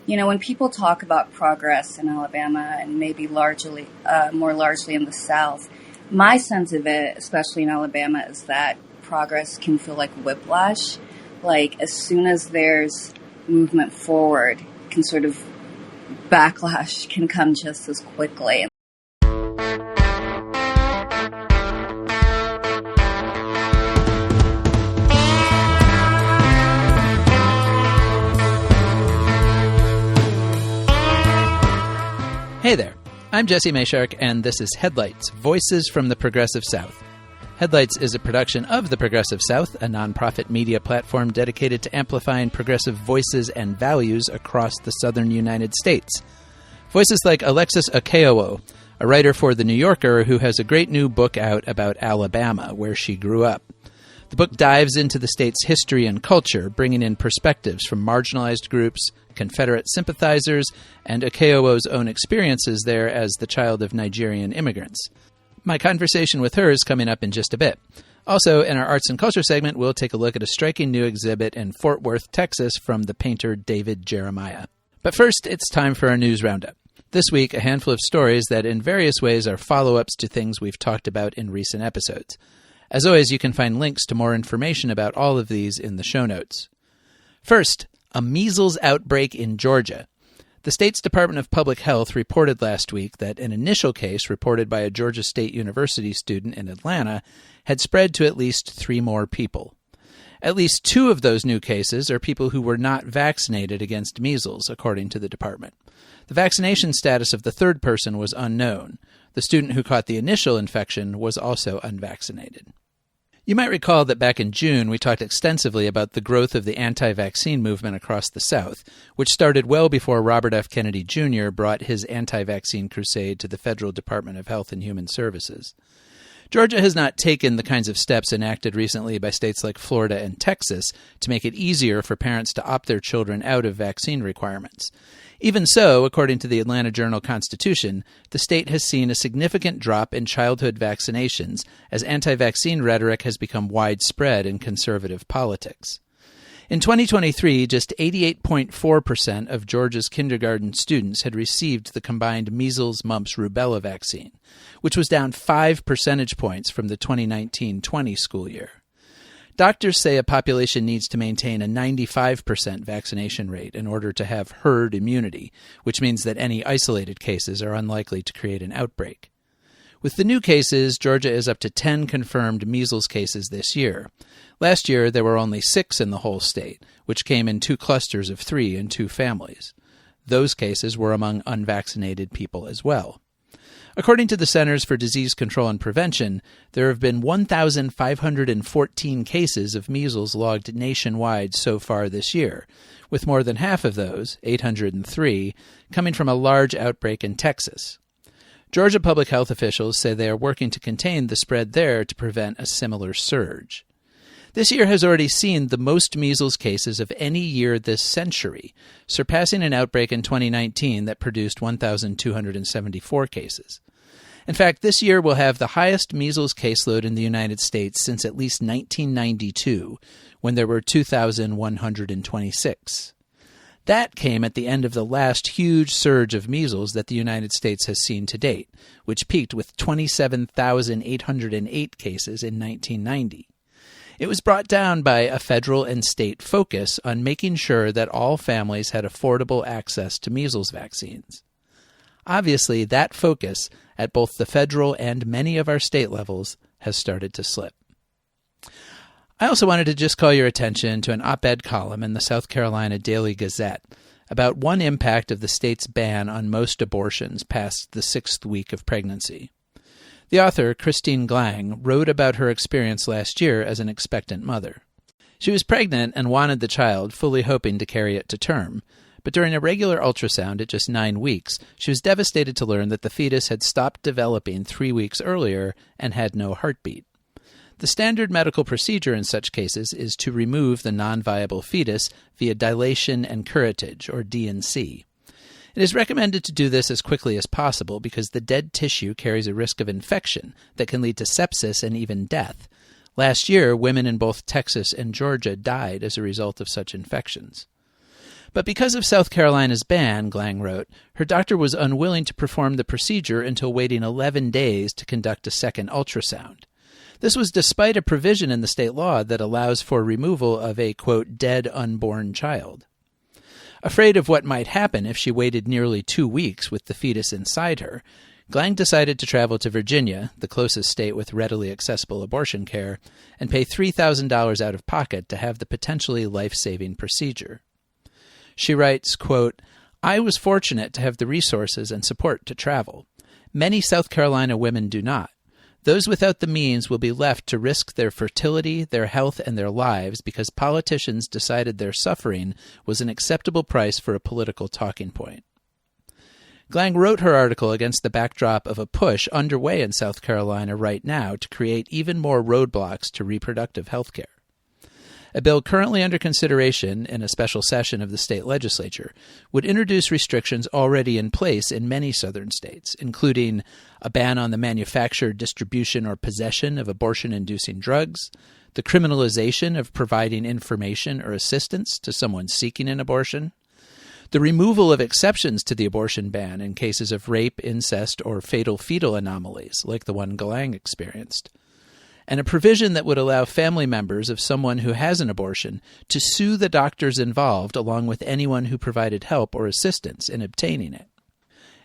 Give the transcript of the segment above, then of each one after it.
When people talk about progress in Alabama and maybe more largely in the South, my sense of it, especially in Alabama, is that progress can feel like whiplash. Like, as soon as there's movement forward, can sort of backlash can come just as quickly. Hey there, I'm Jesse Mayshark, and this is Headlights, Voices from the Progressive South. Headlights is a production of the Progressive South, a nonprofit media platform dedicated to amplifying progressive voices and values across the southern United States. Voices like Alexis Okeowo, a writer for The New Yorker who has a great new book out about Alabama, where she grew up. The book dives into the state's history and culture, bringing in perspectives from marginalized groups, Confederate sympathizers, and Okeowo's own experiences there as the child of Nigerian immigrants. My conversation with her is coming up in just a bit. Also, in our Arts and Culture segment, we'll take a look at a striking new exhibit in Fort Worth, Texas, from the painter David Jeremiah. But first, it's time for our news roundup. This week, a handful of stories that in various ways are follow-ups to things we've talked about in recent episodes. As always, you can find links to more information about all of these in the show notes. First, a measles outbreak in Georgia. The state's Department of Public Health reported last week that an initial case reported by a Georgia State University student in Atlanta had spread to at least 3 more people. At least 2 of those new cases are people who were not vaccinated against measles, according to the department. The vaccination status of the third person was unknown. The student who caught the initial infection was also unvaccinated. You might recall that back in June, we talked extensively about the growth of the anti-vaccine movement across the South, which started well before Robert F. Kennedy Jr. brought his anti-vaccine crusade to the Federal Department of Health and Human Services. Georgia has not taken the kinds of steps enacted recently by states like Florida and Texas to make it easier for parents to opt their children out of vaccine requirements. Even so, according to the Atlanta Journal-Constitution, the state has seen a significant drop in childhood vaccinations as anti-vaccine rhetoric has become widespread in conservative politics. In 2023, just 88.4% of Georgia's kindergarten students had received the combined measles, mumps, rubella vaccine, which was down 5 percentage points from the 2019-20 school year. Doctors say a population needs to maintain a 95% vaccination rate in order to have herd immunity, which means that any isolated cases are unlikely to create an outbreak. With the new cases, Georgia is up to 10 confirmed measles cases this year. Last year, there were only 6 in the whole state, which came in 2 clusters of 3 in 2 families. Those cases were among unvaccinated people as well. According to the Centers for Disease Control and Prevention, there have been 1,514 cases of measles logged nationwide so far this year, with more than half of those, 803, coming from a large outbreak in Texas. Georgia public health officials say they are working to contain the spread there to prevent a similar surge. This year has already seen the most measles cases of any year this century, surpassing an outbreak in 2019 that produced 1,274 cases. In fact, this year will have the highest measles caseload in the United States since at least 1992, when there were 2,126. That came at the end of the last huge surge of measles that the United States has seen to date, which peaked with 27,808 cases in 1990. It was brought down by a federal and state focus on making sure that all families had affordable access to measles vaccines. Obviously, that focus at both the federal and many of our state levels has started to slip. I also wanted to just call your attention to an op-ed column in the South Carolina Daily Gazette about one impact of the state's ban on most abortions past the 6th week of pregnancy. The author, Christine Glang, wrote about her experience last year as an expectant mother. She was pregnant and wanted the child, fully hoping to carry it to term. But during a regular ultrasound at just 9 weeks, she was devastated to learn that the fetus had stopped developing 3 weeks earlier and had no heartbeat. The standard medical procedure in such cases is to remove the non-viable fetus via dilation and curettage, or D&C. It is recommended to do this as quickly as possible because the dead tissue carries a risk of infection that can lead to sepsis and even death. Last year, women in both Texas and Georgia died as a result of such infections. But because of South Carolina's ban, Glang wrote, her doctor was unwilling to perform the procedure until waiting 11 days to conduct a second ultrasound. This was despite a provision in the state law that allows for removal of a, quote, dead unborn child. Afraid of what might happen if she waited nearly 2 weeks with the fetus inside her, Glang decided to travel to Virginia, the closest state with readily accessible abortion care, and pay $3,000 out of pocket to have the potentially life-saving procedure. She writes, quote, I was fortunate to have the resources and support to travel. Many South Carolina women do not. Those without the means will be left to risk their fertility, their health, and their lives because politicians decided their suffering was an acceptable price for a political talking point. Glang wrote her article against the backdrop of a push underway in South Carolina right now to create even more roadblocks to reproductive health care. A bill currently under consideration in a special session of the state legislature would introduce restrictions already in place in many southern states, including a ban on the manufacture, distribution, or possession of abortion-inducing drugs, the criminalization of providing information or assistance to someone seeking an abortion, the removal of exceptions to the abortion ban in cases of rape, incest, or fatal fetal anomalies, like the one Glang experienced, and a provision that would allow family members of someone who has an abortion to sue the doctors involved along with anyone who provided help or assistance in obtaining it.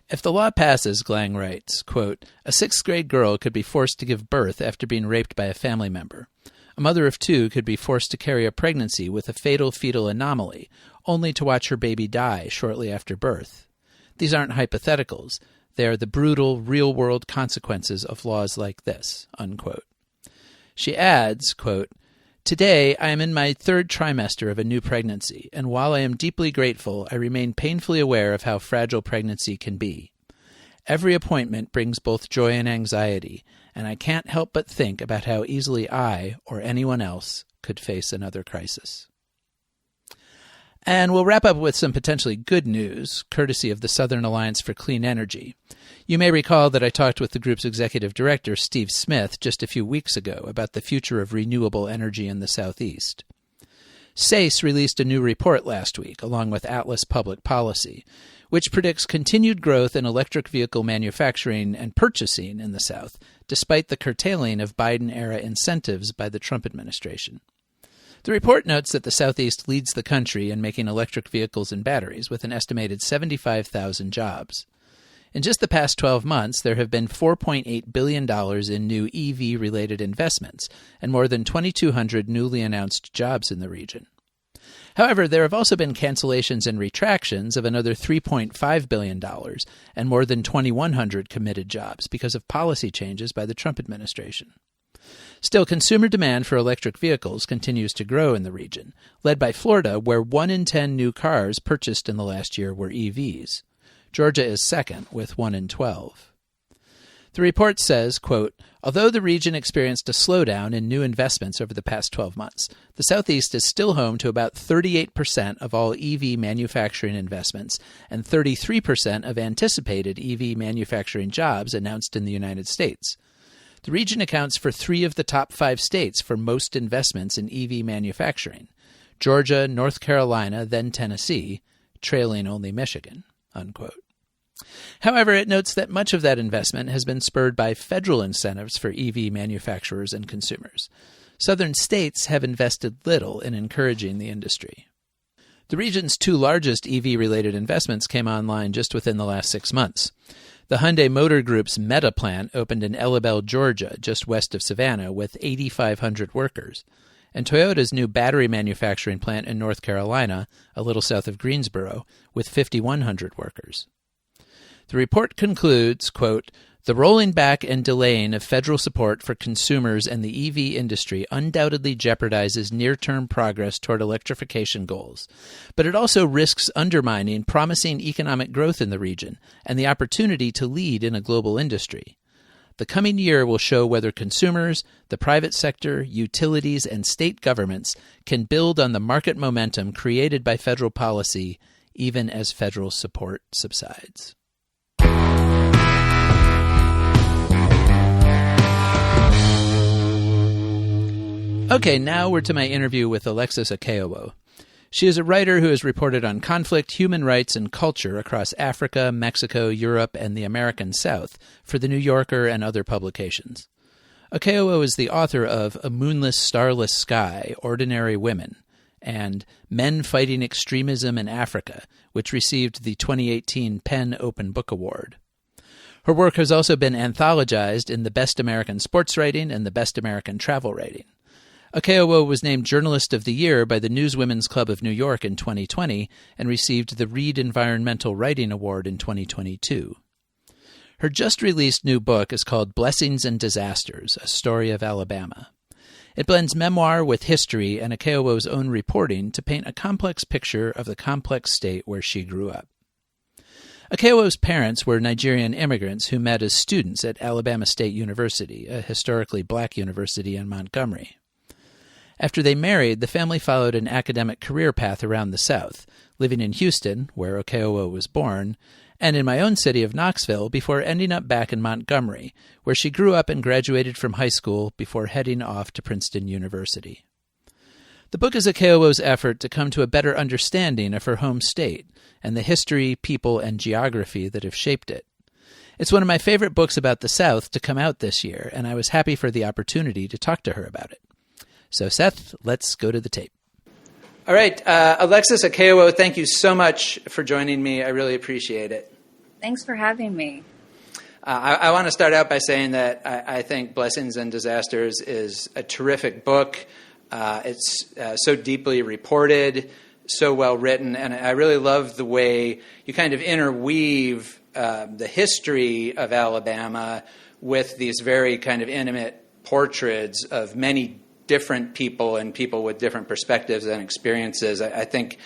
If the law passes, Glang writes, quote, a 6th grade girl could be forced to give birth after being raped by a family member. A mother of 2 could be forced to carry a pregnancy with a fatal fetal anomaly, only to watch her baby die shortly after birth. These aren't hypotheticals. They are the brutal, real-world consequences of laws like this, unquote. She adds, quote, today I am in my 3rd trimester of a new pregnancy, and while I am deeply grateful, I remain painfully aware of how fragile pregnancy can be. Every appointment brings both joy and anxiety, and I can't help but think about how easily I, or anyone else, could face another crisis. And we'll wrap up with some potentially good news, courtesy of the Southern Alliance for Clean Energy. You may recall that I talked with the group's executive director, Steve Smith, just a few weeks ago about the future of renewable energy in the Southeast. SACE released a new report last week, along with Atlas Public Policy, which predicts continued growth in electric vehicle manufacturing and purchasing in the South, despite the curtailing of Biden-era incentives by the Trump administration. The report notes that the Southeast leads the country in making electric vehicles and batteries, with an estimated 75,000 jobs. In just the past 12 months, there have been $4.8 billion in new EV-related investments and more than 2,200 newly announced jobs in the region. However, there have also been cancellations and retractions of another $3.5 billion and more than 2,100 committed jobs because of policy changes by the Trump administration. Still, consumer demand for electric vehicles continues to grow in the region, led by Florida, where 1 in 10 new cars purchased in the last year were EVs. Georgia is second, with 1 in 12. The report says, quote, although the region experienced a slowdown in new investments over the past 12 months, the Southeast is still home to about 38% of all EV manufacturing investments and 33% of anticipated EV manufacturing jobs announced in the United States. The region accounts for 3 of the top 5 states for most investments in EV manufacturing: Georgia, North Carolina, then Tennessee, trailing only Michigan, unquote. However, it notes that much of that investment has been spurred by federal incentives for EV manufacturers and consumers. Southern states have invested little in encouraging the industry. The region's 2 largest EV-related investments came online just within the last 6 months. The Hyundai Motor Group's Meta plant opened in Ellabelle, Georgia, just west of Savannah, with 8,500 workers. And Toyota's new battery manufacturing plant in North Carolina, a little south of Greensboro, with 5,100 workers. The report concludes, quote, the rolling back and delaying of federal support for consumers and the EV industry undoubtedly jeopardizes near-term progress toward electrification goals, but it also risks undermining promising economic growth in the region and the opportunity to lead in a global industry. The coming year will show whether consumers, the private sector, utilities, and state governments can build on the market momentum created by federal policy, even as federal support subsides. Okay, now we're to my interview with Alexis Okeowo. She is a writer who has reported on conflict, human rights, and culture across Africa, Mexico, Europe, and the American South for The New Yorker and other publications. Okeowo is the author of A Moonless, Starless Sky, Ordinary Women, and Men Fighting Extremism in Africa, which received the 2018 PEN Open Book Award. Her work has also been anthologized in the Best American Sports Writing and the Best American Travel Writing. Okeowo was named Journalist of the Year by the Newswomen's Club of New York in 2020 and received the Reed Environmental Writing Award in 2022. Her just-released new book is called Blessings and Disasters, A Story of Alabama. It blends memoir with history and Okeowo's own reporting to paint a complex picture of the complex state where she grew up. Okeowo's parents were Nigerian immigrants who met as students at Alabama State University, a historically black university in Montgomery. After they married, the family followed an academic career path around the South, living in Houston, where Okeowo was born, and in my own city of Knoxville before ending up back in Montgomery, where she grew up and graduated from high school before heading off to Princeton University. The book is Okeowo's effort to come to a better understanding of her home state and the history, people, and geography that have shaped it. It's one of my favorite books about the South to come out this year, and I was happy for the opportunity to talk to her about it. So, Seth, let's go to the tape. All right. Alexis Okeowo, thank you so much for joining me. I really appreciate it. Thanks for having me. I want to start out by saying that I think Blessings and Disasters is a terrific book. It's so deeply reported, so well written, and I really love the way you kind of interweave the history of Alabama with these very kind of intimate portraits of many different people and people with different perspectives and experiences. I think,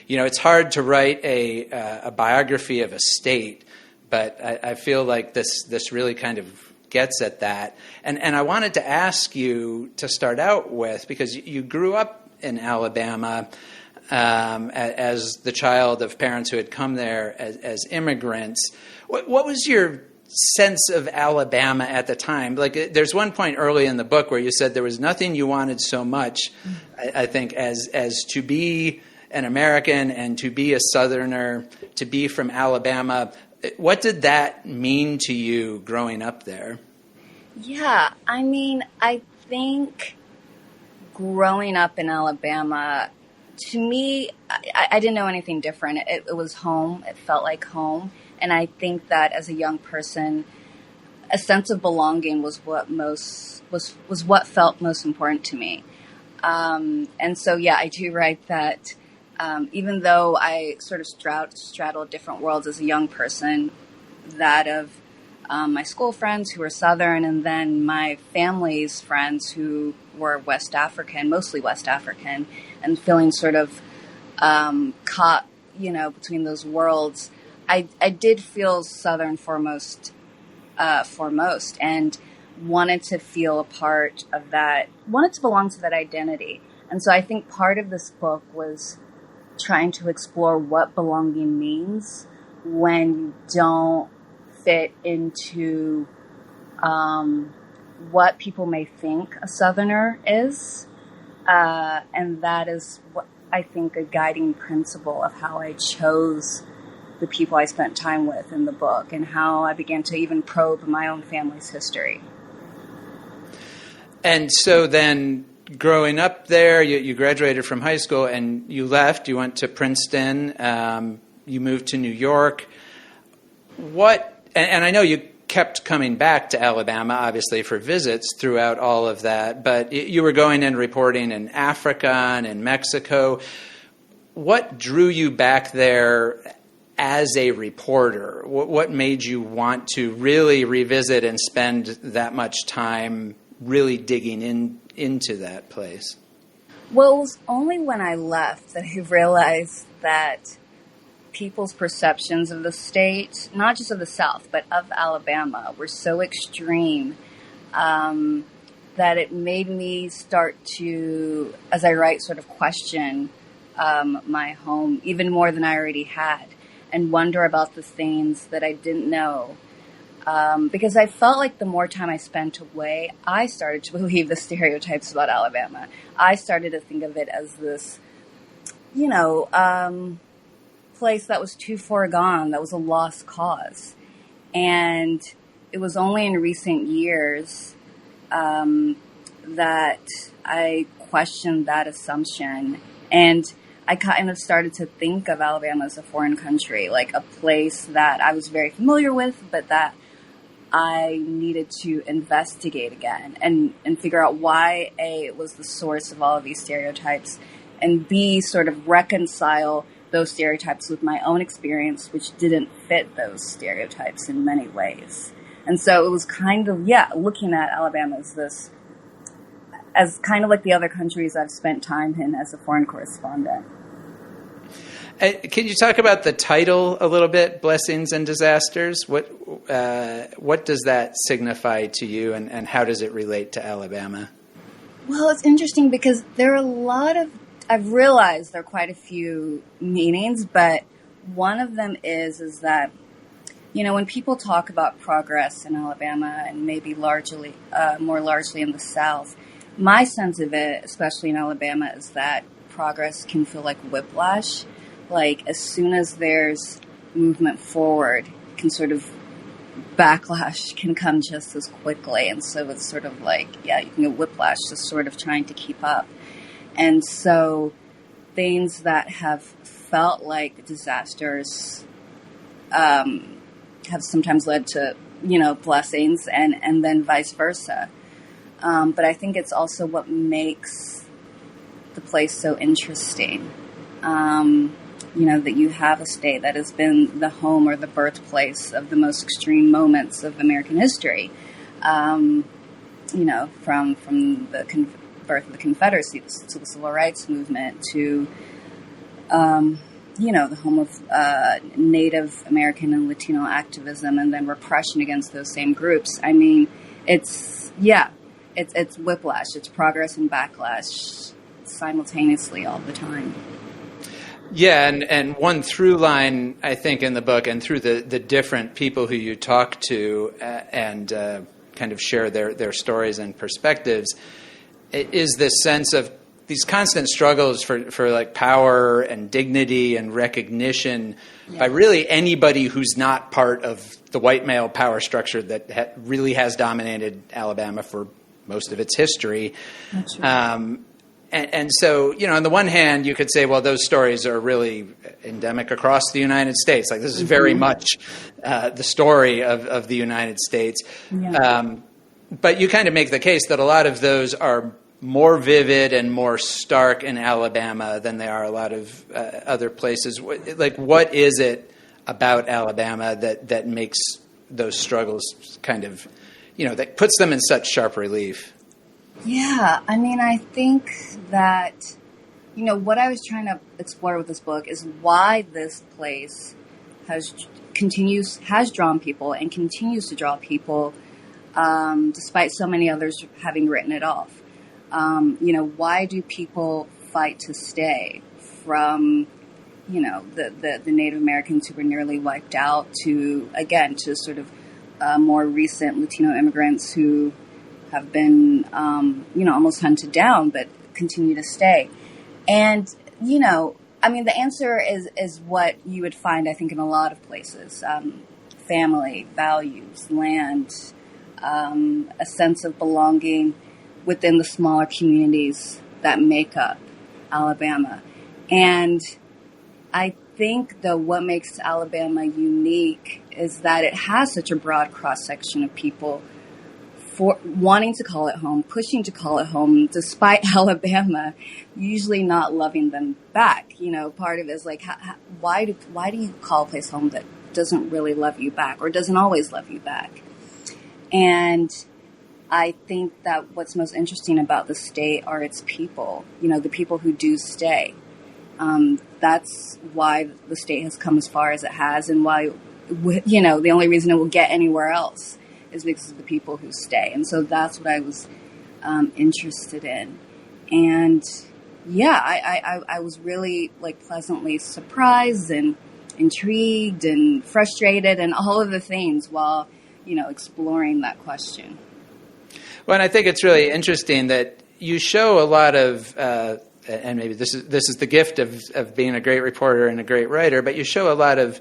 it's hard to write a biography of a state, but I feel like this really kind of gets at that. And I wanted to ask you to start out with, because you grew up in Alabama as the child of parents who had come there as immigrants. What was your sense of Alabama at the time? Like, there's one point early in the book where you said there was nothing you wanted so much, I think, as to be an American and to be a Southerner, to be from Alabama. What did that mean to you growing up there? Yeah, I think growing up in Alabama, to me, I didn't know anything different. It was home. It felt like home. And I think that as a young person, a sense of belonging was what felt most important to me. And so, yeah, I do write that even though I sort of straddled different worlds as a young person, that of my school friends who were Southern, and then my family's friends who were West African, mostly West African, and feeling sort of caught, between those worlds. I did feel Southern foremost, and wanted to feel a part of that, wanted to belong to that identity. And so I think part of this book was trying to explore what belonging means when you don't fit into what people may think a Southerner is. And that is what I think a guiding principle of how I chose the people I spent time with in the book, and how I began to even probe my own family's history. And so then, growing up there, you graduated from high school and you left. You went to Princeton. You moved to New York. And I know you kept coming back to Alabama, obviously, for visits throughout all of that, but you were going and reporting in Africa and in Mexico. What drew you back there as a reporter? What made you want to really revisit and spend that much time really digging into that place? Well, it was only when I left that I realized that people's perceptions of the state, not just of the South, but of Alabama, were so extreme that it made me start to, as I write, sort of question my home even more than I already had, and wonder about the things that I didn't know. Because I felt like the more time I spent away, I started to believe the stereotypes about Alabama. I started to think of it as this, place that was too far gone, that was a lost cause. And it was only in recent years that I questioned that assumption. And I kind of started to think of Alabama as a foreign country, like a place that I was very familiar with, but that I needed to investigate again and figure out why, A, it was the source of all of these stereotypes, and B, sort of reconcile those stereotypes with my own experience, which didn't fit those stereotypes in many ways. And so it was kind of, looking at Alabama as kind of like the other countries I've spent time in as a foreign correspondent. Can you talk about the title a little bit, Blessings and Disasters? What does that signify to you, and how does it relate to Alabama? Well, it's interesting because there are I've realized there are quite a few meanings, but one of them is that, when people talk about progress in Alabama and maybe more largely in the South, my sense of it, especially in Alabama, is that progress can feel like whiplash. Like, as soon as there's movement forward, backlash can come just as quickly. And so it's sort of like, you can get whiplash just sort of trying to keep up. And so things that have felt like disasters have sometimes led to, blessings and then vice versa. But I think it's also what makes the place so interesting. That you have a state that has been the home or the birthplace of the most extreme moments of American history. From the birth of the Confederacy to the Civil Rights Movement to, the home of Native American and Latino activism, and then repression against those same groups. I mean, it's whiplash. It's progress and backlash simultaneously all the time. Yeah, and one through line, I think, in the book, and through the different people who you talk to and kind of share their stories and perspectives, is this sense of these constant struggles for like power and dignity and recognition by really anybody who's not part of the white male power structure that really has dominated Alabama for most of its history. That's right. And so, on the one hand, you could say, well, those stories are really endemic across the United States. Like, this is very much the story of the United States. Yeah. But you kind of make the case that a lot of those are more vivid and more stark in Alabama than they are a lot of other places. Like, what is it about Alabama that makes those struggles kind of, that puts them in such sharp relief? Yeah, I mean, I think that, what I was trying to explore with this book is why this place has drawn people and continues to draw people, despite so many others having written it off. Why do people fight to stay from, the Native Americans who were nearly wiped out to sort of more recent Latino immigrants who have been, almost hunted down, but continue to stay. And, the answer is what you would find, I think, in a lot of places. Family, values, land, a sense of belonging within the smaller communities that make up Alabama. And I think, though, what makes Alabama unique is that it has such a broad cross-section of people for wanting to call it home, pushing to call it home, despite Alabama usually not loving them back. Part of it is like, why do you call a place home that doesn't really love you back or doesn't always love you back? And I think that what's most interesting about the state are its people, the people who do stay. That's why the state has come as far as it has, and why, the only reason it will get anywhere else is because of the people who stay. And so that's what I was interested in. And I was really pleasantly surprised and intrigued and frustrated and all of the things while, exploring that question. Well, and I think it's really interesting that you show a lot of and maybe this is the gift of being a great reporter and a great writer, but you show a lot of,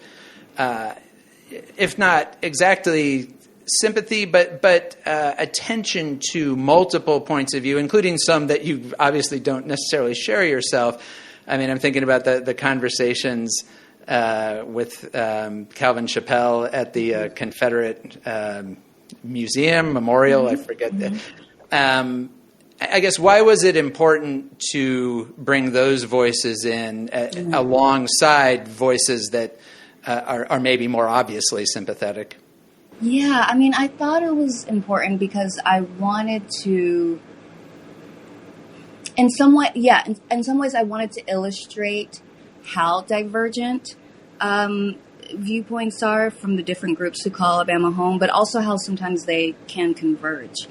if not exactly sympathy, but attention to multiple points of view, including some that you obviously don't necessarily share yourself. I mean, I'm thinking about the conversations with Calvin Chappelle at the Confederate Museum, Memorial, I forget. I guess, why was it important to bring those voices in alongside voices that are maybe more obviously sympathetic? Yeah, I mean, I thought it was important because I wanted to, in some ways I wanted to illustrate how divergent viewpoints are from the different groups who call Alabama home, but also how sometimes they can converge.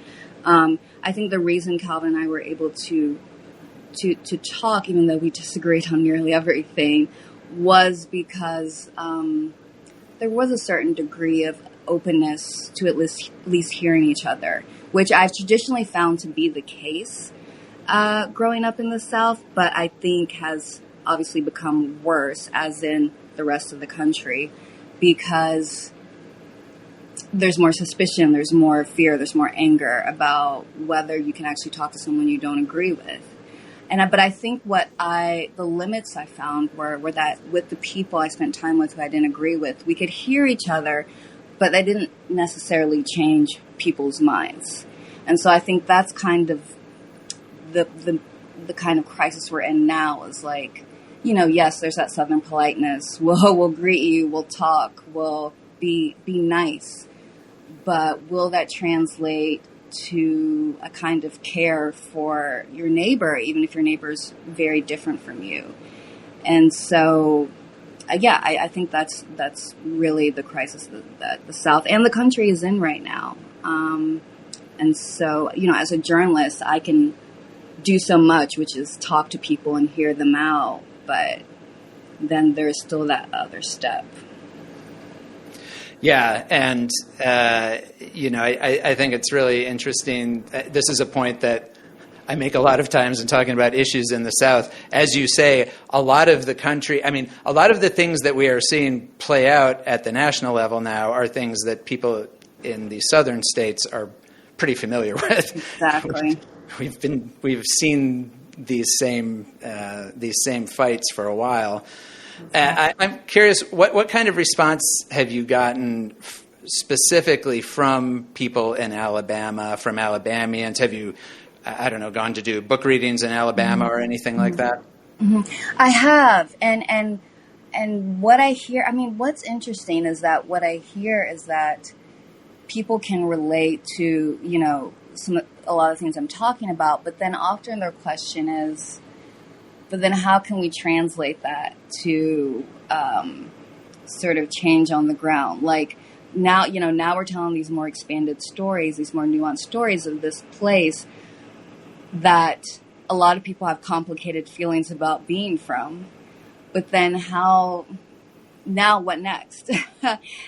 I think the reason Calvin and I were able to talk, even though we disagreed on nearly everything, was because there was a certain degree of openness to at least hearing each other, which I've traditionally found to be the case growing up in the South, but I think has obviously become worse, as in the rest of the country, because there's more suspicion, there's more fear, there's more anger about whether you can actually talk to someone you don't agree with. But I think the limits I found were that with the people I spent time with who I didn't agree with, we could hear each other, but that didn't necessarily change people's minds. And so I think that's kind of the kind of crisis we're in now, is like, yes, there's that Southern politeness. We'll greet you, we'll talk, we'll be nice. But will that translate to a kind of care for your neighbor, even if your neighbor's very different from you? And so, I think that's really the crisis that the South and the country is in right now. And so, as a journalist, I can do so much, which is talk to people and hear them out. But then there's still that other step. Yeah, and I think it's really interesting. This is a point that I make a lot of times in talking about issues in the South. As you say, a lot of the country, a lot of the things that we are seeing play out at the national level now are things that people in the southern states are pretty familiar with. Exactly. We've seen these same fights for a while. I'm curious, what kind of response have you gotten specifically from people in Alabama, from Alabamians? Have you, gone to do book readings in Alabama or anything like that? Mm-hmm. I have, and what I hear, what's interesting is that what I hear is that people can relate to, a lot of things I'm talking about, but then often their question is, but then how can we translate that to sort of change on the ground? Like now we're telling these more expanded stories, these more nuanced stories of this place that a lot of people have complicated feelings about being from. But then what next?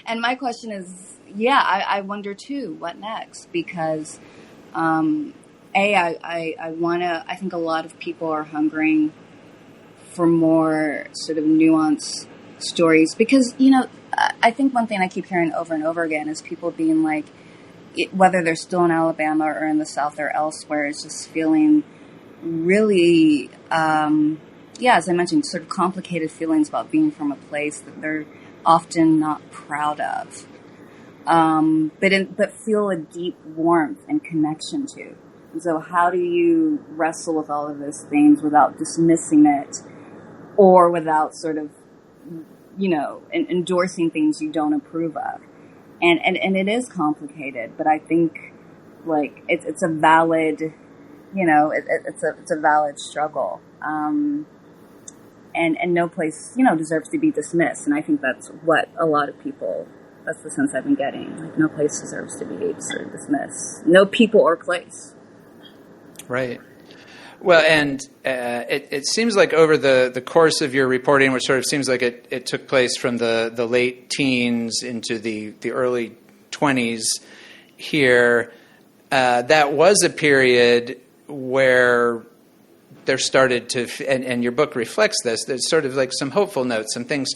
And my question is, I wonder too, what next? Because I think a lot of people are hungering for more sort of nuanced stories, because, I think one thing I keep hearing over and over again is people being like, whether they're still in Alabama or in the South or elsewhere, is just feeling really, as I mentioned, sort of complicated feelings about being from a place that they're often not proud of, but feel a deep warmth and connection to. And so how do you wrestle with all of those things without dismissing it, or without sort of, endorsing things you don't approve of? And it is complicated, but I think like it's a valid, it's a valid struggle. And no place, deserves to be dismissed. And I think that's what a lot of people, that's the sense I've been getting. Like, no place deserves to be sort of dismissed. No people or place. Right. Well, and it seems like over the course of your reporting, which sort of seems like it took place from the late teens into the early 20s here, that was a period where there started to, and your book reflects this, there's sort of like some hopeful notes. Some things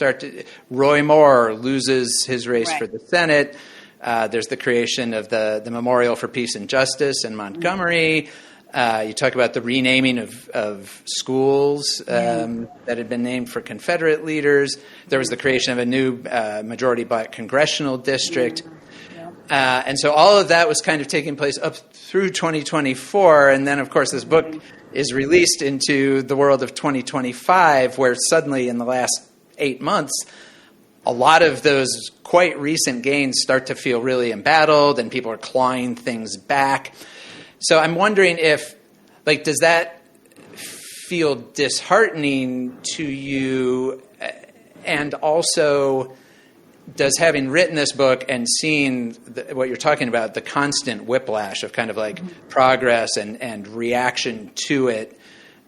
Roy Moore loses his race for the Senate. There's the creation of the Memorial for Peace and Justice in Montgomery. You talk about the renaming of schools that had been named for Confederate leaders. There was the creation of a new majority black congressional district. And so all of that was kind of taking place up through 2024. And then, of course, this book is released into the world of 2025, where suddenly in the last 8 months, a lot of those quite recent gains start to feel really embattled and people are clawing things back. So I'm wondering if, does that feel disheartening to you? And also, does having written this book and seeing what you're talking about, the constant whiplash of kind of progress and reaction to it,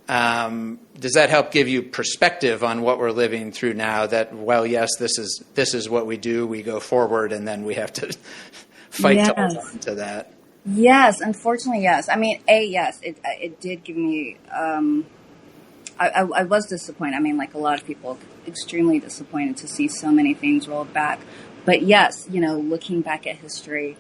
does that help give you perspective on what we're living through now? That, well, yes, this is what we do. We go forward, and then we have to fight to hold on to that. Yes, unfortunately, yes. I mean, yes, it did give me. I was disappointed. I mean, like a lot of people, extremely disappointed to see so many things rolled back. But yes, looking back at history,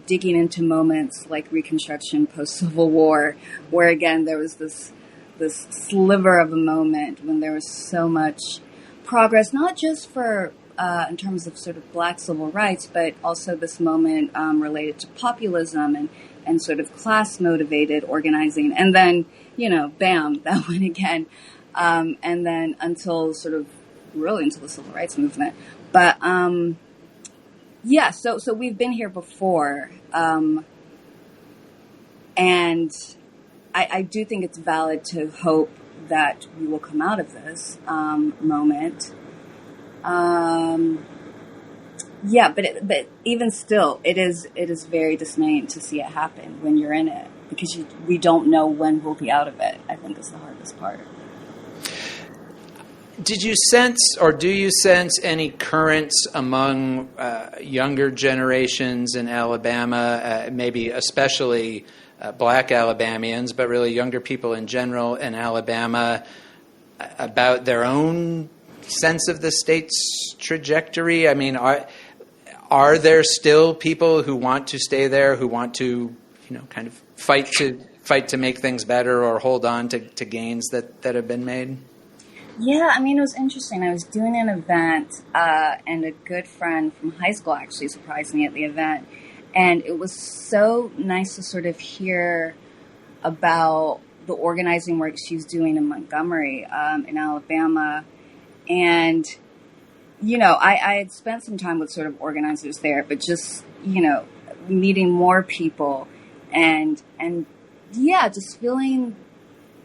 digging into moments like Reconstruction, post-Civil War, where again there was this sliver of a moment when there was so much progress, not just for in terms of sort of black civil rights, but also this moment related to populism and sort of class-motivated organizing. And then, bam, that went again. And then until the civil rights movement. But, so we've been here before. And I do think it's valid to hope that we will come out of this moment. But even still, it is very dismaying to see it happen when you're in it, because we don't know when we'll be out of it. I think is the hardest part. Did you sense, or do you sense, any currents among younger generations in Alabama, maybe especially black Alabamians, but really younger people in general in Alabama, about their own sense of the state's trajectory? I mean, are there still people who want to stay there, who want to, kind of fight to make things better or hold on to gains that have been made? Yeah, I mean, it was interesting. I was doing an event, and a good friend from high school actually surprised me at the event. And it was so nice to sort of hear about the organizing work she's doing in Montgomery, in Alabama. And, I had spent some time with sort of organizers there, but just, meeting more people and just feeling,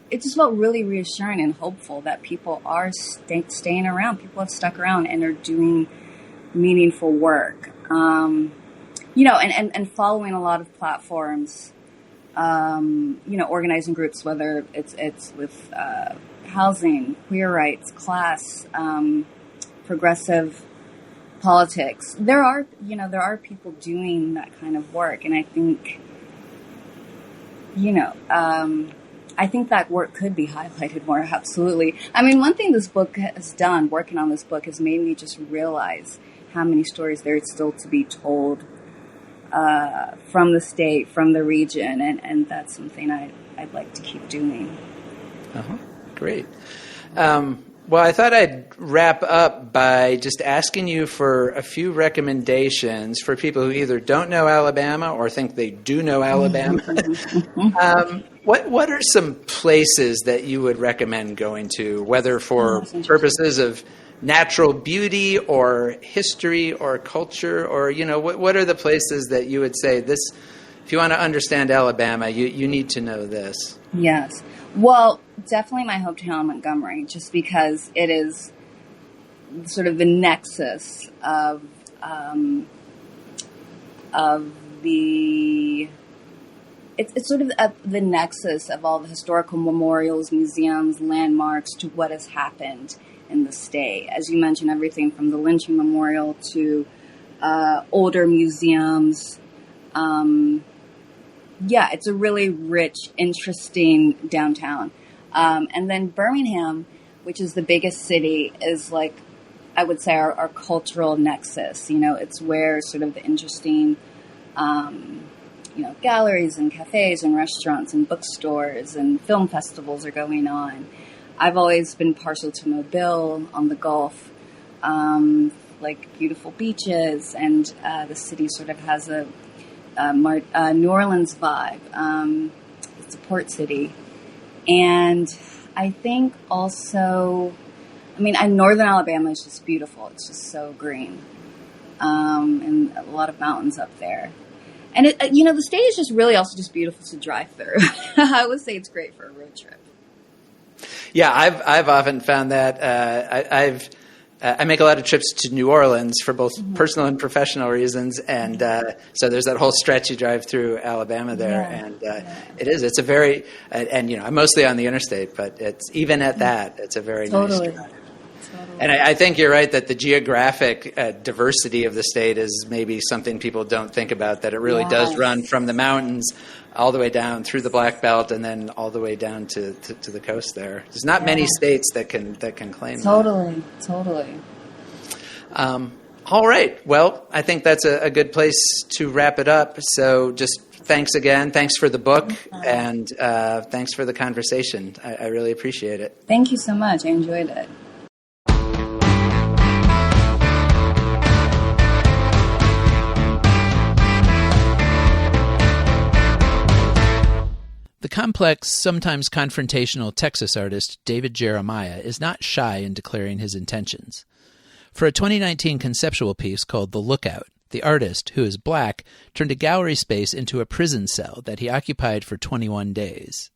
it just felt really reassuring and hopeful that people are staying around. People have stuck around and are doing meaningful work. And following a lot of platforms, organizing groups, whether it's with housing, queer rights, class, progressive politics. There are people doing that kind of work, and I think, I think that work could be highlighted more, absolutely. I mean, one thing this book has done, working on this book, has made me just realize how many stories there is still to be told from the state, from the region, and that's something I'd like to keep doing. Uh-huh. Great. Well, I thought I'd wrap up by just asking you for a few recommendations for people who either don't know Alabama or think they do know Alabama. What are some places that you would recommend going to, whether for purposes of natural beauty or history or culture, or, what are the places that you would say this, if you want to understand Alabama, you need to know this? Yes. Well, definitely my hometown, Montgomery, just because it is sort of the nexus of the. It's sort of the nexus of all the historical memorials, museums, landmarks to what has happened in the state. As you mentioned, everything from the lynching memorial to older museums. Yeah, it's a really rich, interesting downtown. And then Birmingham, which is the biggest city, is like, I would say, our cultural nexus. You know, it's where sort of the interesting, galleries and cafes and restaurants and bookstores and film festivals are going on. I've always been partial to Mobile on the Gulf, like beautiful beaches, and the city sort of has a New Orleans vibe. It's a port city. And I think also, Northern Alabama is just beautiful. It's just so green. And a lot of mountains up there. And, the state is just really also just beautiful to drive through. I would say it's great for a road trip. Yeah, I've often found that. I make a lot of trips to New Orleans for both personal and professional reasons, and so there's that whole stretch you drive through Alabama there, and it's a very, I'm mostly on the interstate, but it's even at that, it's a very nice drive. Totally. And I think you're right that the geographic diversity of the state is maybe something people don't think about, that it really does run from the mountains all the way down through the Black Belt and then all the way down to the coast there. There's not many states that can claim that. Totally. All right. Well, I think that's a good place to wrap it up. So just thanks again. Thanks for the book, and thanks for the conversation. I really appreciate it. Thank you so much. I enjoyed it. The complex, sometimes confrontational Texas artist David Jeremiah is not shy in declaring his intentions. For a 2019 conceptual piece called The Lookout, the artist, who is black, turned a gallery space into a prison cell that he occupied for 21 days.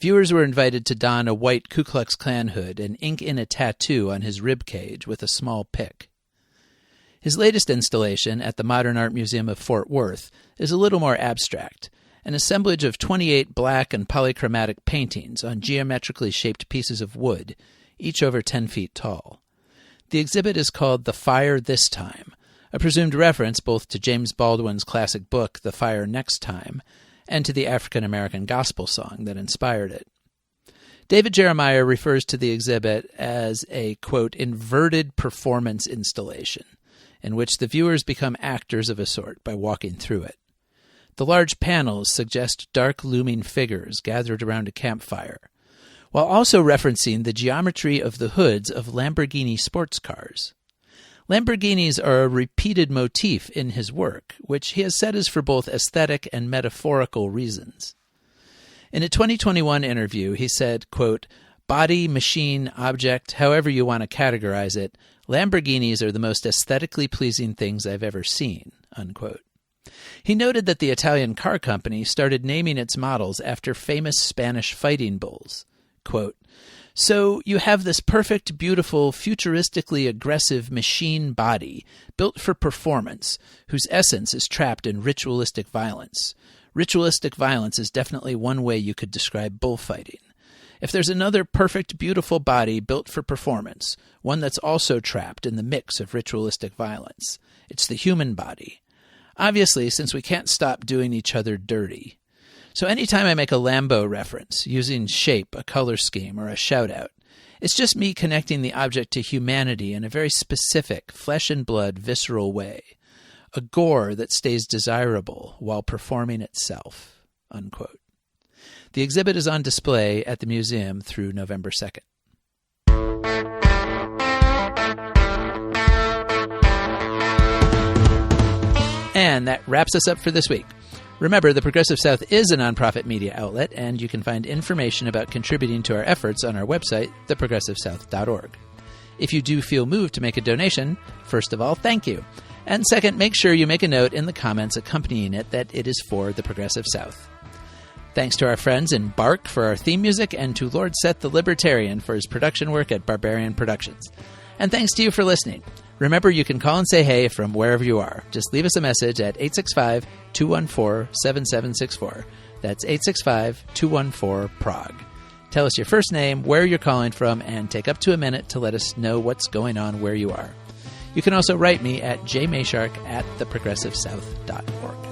Viewers were invited to don a white Ku Klux Klan hood and ink in a tattoo on his rib cage with a small pick. His latest installation at the Modern Art Museum of Fort Worth is a little more abstract, an assemblage of 28 black and polychromatic paintings on geometrically shaped pieces of wood, each over 10 feet tall. The exhibit is called The Fire This Time, a presumed reference both to James Baldwin's classic book, The Fire Next Time, and to the African-American gospel song that inspired it. David Jeremiah refers to the exhibit as a, quote, inverted performance installation, in which the viewers become actors of a sort by walking through it. The large panels suggest dark looming figures gathered around a campfire, while also referencing the geometry of the hoods of Lamborghini sports cars. Lamborghinis are a repeated motif in his work, which he has said is for both aesthetic and metaphorical reasons. In a 2021 interview, he said, quote, "Body, machine, object, however you want to categorize it, Lamborghinis are the most aesthetically pleasing things I've ever seen," unquote. He noted that the Italian car company started naming its models after famous Spanish fighting bulls. Quote, "So you have this perfect, beautiful, futuristically aggressive machine body built for performance, whose essence is trapped in ritualistic violence. Ritualistic violence is definitely one way you could describe bullfighting. If there's another perfect, beautiful body built for performance, one that's also trapped in the mix of ritualistic violence, it's the human body. Obviously, since we can't stop doing each other dirty. So anytime I make a Lambo reference, using shape, a color scheme, or a shout-out, it's just me connecting the object to humanity in a very specific, flesh and blood, visceral way. A gore that stays desirable while performing itself," unquote. The exhibit is on display at the museum through November 2nd. And that wraps us up for this week. Remember, the Progressive South is a nonprofit media outlet, and you can find information about contributing to our efforts on our website, theprogressivesouth.org. If you do feel moved to make a donation, first of all, thank you. And second, make sure you make a note in the comments accompanying it that it is for the Progressive South. Thanks to our friends in Bark for our theme music, and to Lord Seth the Libertarian for his production work at Barbarian Productions. And thanks to you for listening. Remember, you can call and say hey from wherever you are. Just leave us a message at 865-214-7764. That's 865-214-PROG. Tell us your first name, where you're calling from, and take up to a minute to let us know what's going on where you are. You can also write me at jmayshark@theprogressivesouth.org.